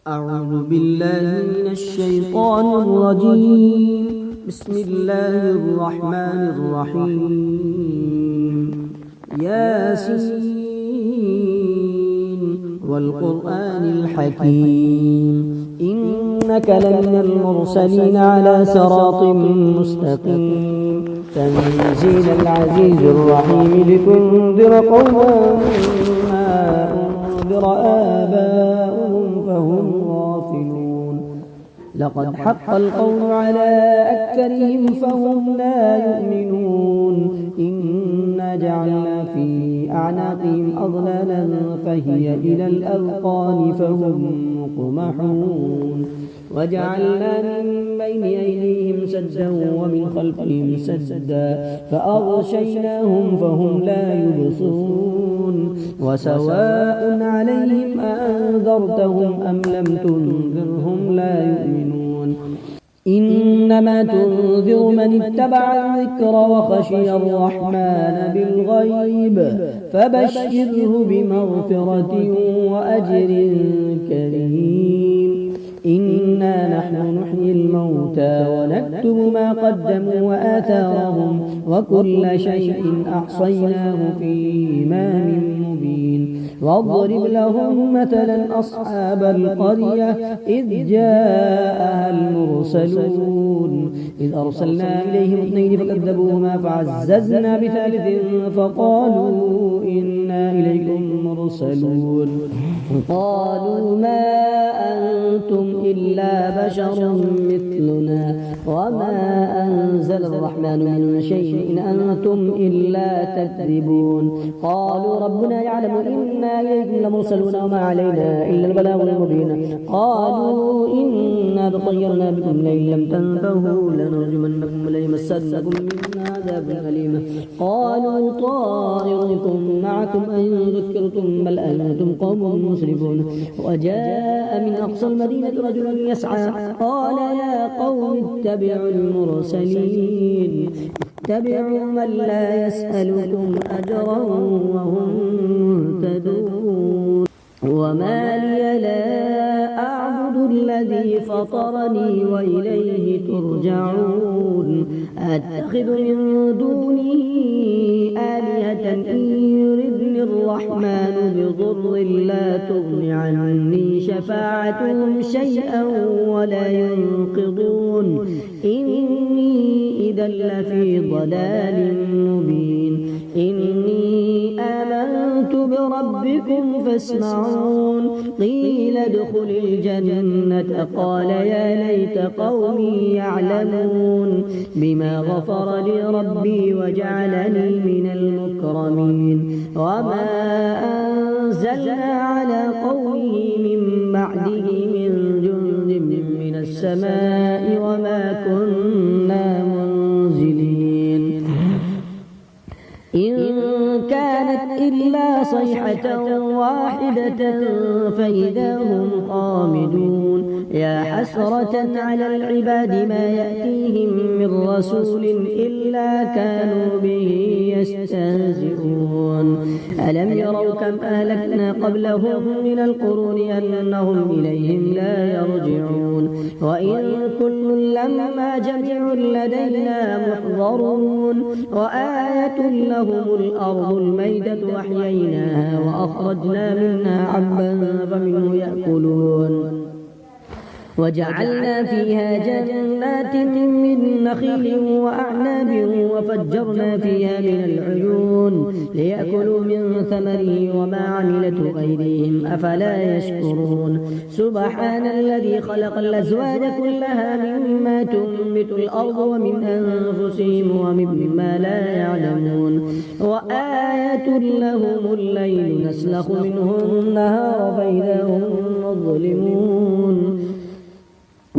أعوذ بالله من الشيطان الرجيم. بسم الله الرحمن الرحيم. ياسين والقرآن الحكيم إنك لمن المرسلين على صراط مستقيم تنزيل العزيز الرحيم لتنذر قوما ما أنذر آباؤهم فهم غافلون. لقد حق القول على أكثرهم فهم لا يؤمنون. إنا جعلنا في أعناقهم أغلالا فهي إلى الأذقان فهم مقمحون. وجعلنا من بين أيديهم سدا ومن خلفهم سدا فأغشيناهم فهم لا يبصرون. وسواء عليهم أنذرتهم أم لم تنذرهم لا يؤمنون. إنما تنذر من اتبع الذكر وخشي الرحمن بالغيب فبشره بمغفرة وأجر كريم. إنا نحن نحيي الموتى ونكتب ما قدموا وآثارهم وكل شيء أحصيناه في إمام مبين. واضرب لهم مثلا أصحاب القرية إذ جاءها المرسلون إذ أرسلنا إليهم اثنين فكذبوهما فعززنا بثالث فقالوا إنا إليكم مرسلون. قالوا ما أنتم إلا بشر مثلنا وما أنزل الرحمن من شيء إن أنتم إلا تكذبون. قالوا ربنا يعلم إنا إليكم لمرسلون وما علينا إلا البلاغ المبين. قالوا إنا تطيرنا بكم لئن لم تنتهوا لنرجمنكم وليمسنكم منا عذاب أليم. قالوا طائركم معكم أن ذكرتم بل أنتم قوم مسرفون. وجاء من أقصى المدينة رجل يسعى قال يا قوم اتبعوا المرسلين اتبعوا من لا يسألكم أجرا وهم مهتدون. وما لي لا أعبد الذي فطرني وإليه ترجعون. أتخذ من دونه آلهة إن يردني الرحمن بضر لا تغن عني شفاعتهم شيئا ولا ينقضون. إني إذا لفي ضلال مبين. إني آمنت بربكم فاسمعون. قيل ادخل الجنة قال يا ليت قومي يعلمون بما غفر لي ربي وجعلني من المكرمين. وما أنزلنا على قومه من بعده من جند من السماء وما كنا منزلين. إن كانت إلا صيحة واحدة فإذا هم خامدون. يا حسرة على العباد ما يأتيهم من رسول إلا كانوا به يستهزئون. ألم يروا كم أهلكنا قبلهم من القرون أنهم إليهم لا يرجعون. وإن كل لما جميع لدينا محضرون. وآية لهم الأرض الميتة أحييناها وأخرجنا منها حبا فمنه يأكلون. وجعلنا فيها جنات من نخيل وأعناب وفجرنا فيها من العيون ليأكلوا من ثمره وما عملته أيديهم أفلا يشكرون. سبحان الذي خلق الأزواج كلها مما تنبت الأرض ومن أنفسهم ومما لا يعلمون. وآية لهم الليل نسلخ منه النهار فإذا هم مظلمون.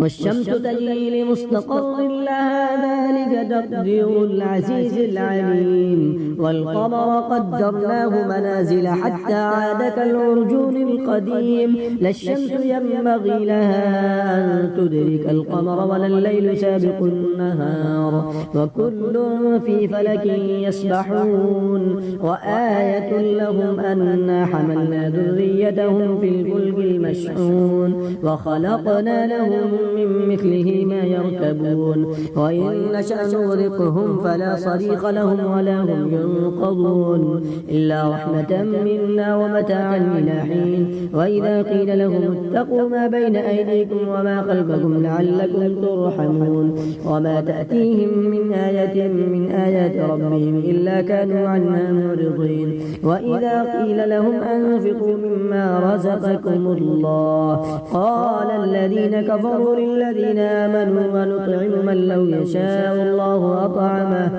والشمس تجري لمستقر لها ذلك تقدير العزيز العليم والقمر قدرناه منازل حتى عاد كالعرجون القديم لا الشمس ينبغي لها أن تدرك القمر ولا الليل سابق النهار وكل في فلك يسبحون وآية لهم أنا حملنا ذريتهم في الفلك المشحون وخلقنا لهم من مثله ما يركبون وإن نشأ نغرقهم فلا صريخ لهم ولا هم ينقضون إلا رحمة منا ومتاعا إلى حين وإذا قيل لهم اتقوا ما بين أيديكم وما خلفكم لعلكم ترحمون وما تأتيهم من آية من آيات ربهم إلا كانوا عنها معرضين وإذا قيل لهم أنفقوا مما رزقكم الله قال الذين كفروا للذين آمنوا ونطعم من لو يشاء الله أطعمه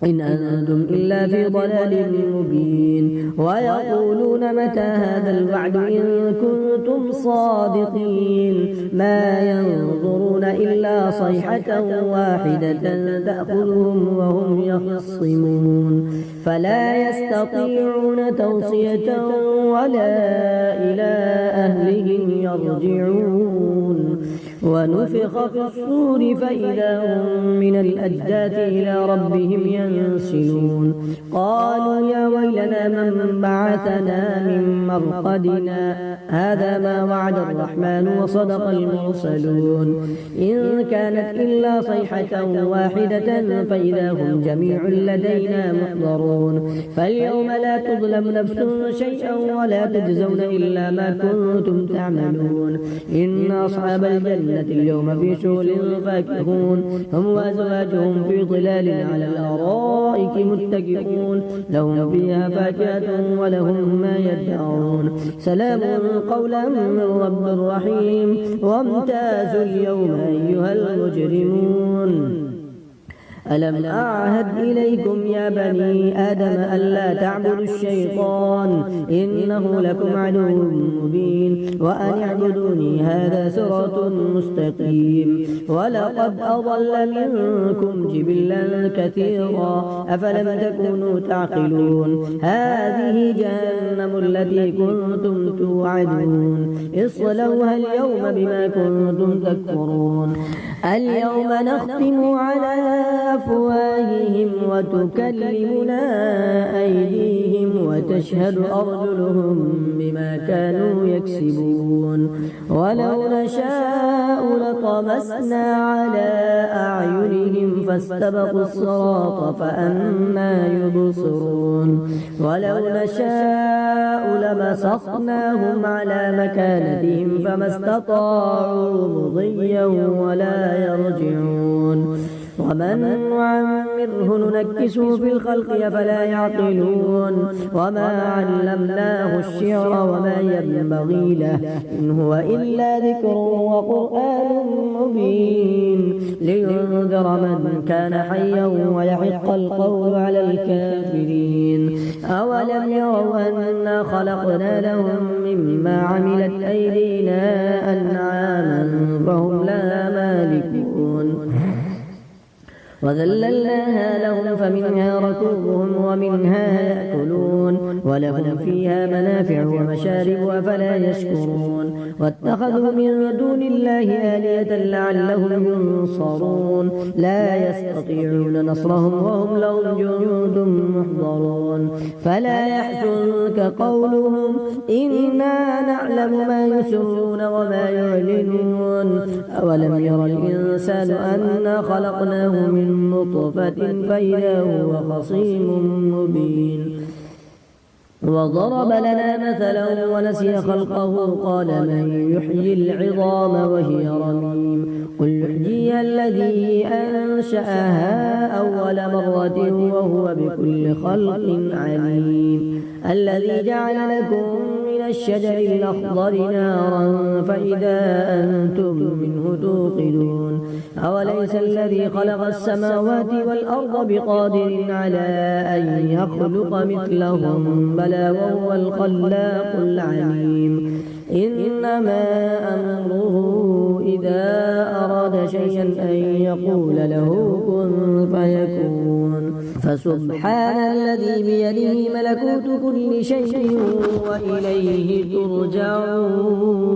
إن أنتم إلا في ضلال مبين ويقولون متى هذا الوعد إن كنتم صادقين ما ينظرون إلا صيحة واحدة تأخذهم وهم يخصمون فلا يستطيعون توصية ولا إلى أهلهم يرجعون ونفخ في الصور فإذا هم من الأجداث إلى ربهم ينسلون قالوا يا ويلنا من بعثنا من مرقدنا هذا ما وعد الرحمن وصدق المرسلون إن كانت إلا صيحة واحدة فإذا هم جميع لدينا محضرون فاليوم لا تظلم نفس شيئا ولا تجزون إلا ما كنتم تعملون إن أصحاب الجنة اليوم في شغل فاكهون هم وأزواجهم في ظلال على الأرائك متكئون لهم فيها فاكهة ولهم ما يدعون سلام قولا من رب رحيم وامتازوا اليوم أيها المجرمون ألم أعهد إليكم يا بني آدم ألا تعبدوا الشيطان إنه لكم عدو مبين وأن اعبدوني هذا صراط مستقيم ولقد أضل منكم جبلا كثيرا أفلم تكونوا تعقلون هذه جهنم التي كنتم توعدون اصلوها اليوم بما كنتم تكفرون اليوم نختم على أفواههم وتكلمنا أيديهم وتشهد أرجلهم بما كانوا يكسبون ولو نشاء لطمسنا على أعينهم فاستبقوا الصراط فأنى يبصرون ولو نشاء لمسخناهم على مكانتهم فما استطاعوا مضيا ولا يرجعون ومن نعمره ننكسه في الخلق أفلا يعقلون وما علمناه الشعر وما ينبغي له إن هو إلا ذكر وقرآن مبين لينذر من كان حيا ويحق القول على الكافرين أولم يروا أنا خلقنا لهم مما عملت أيدينا أنعاما فهم لها مالكون وذللناها لهم فمنها ركوبهم ومنها يأكلون ولهم فيها منافع ومشارب أفلا يشكرون واتخذوا من دون الله آلهة لعلهم ينصرون لا يستطيعون نصرهم وهم لهم جند محضرون فلا يحزنك قولهم إنا نعلم ما يسرون وما يعلنون أولم ير الإنسان أنا خلقناه من نطفة فإذا هو خصيم مبين وضرب لنا مثلا ونسي خلقه قال من يحيي العظام وهي رميم قل يحييها الذي أنشأها أول مرة وهو بكل خلق عليم الذي جعل لكم من الشجر الأخضر نارا فإذا أنتم منه توقدون أوليس الذي خلق السماوات والأرض بقادر على أن يخلق مثلهم بلى وهو الخلاق العليم إنما أمره إذا أراد شيئا أن يقول له كن فيكون فسبحان الذي بيده ملكوت كل شيء وإليه ترجعون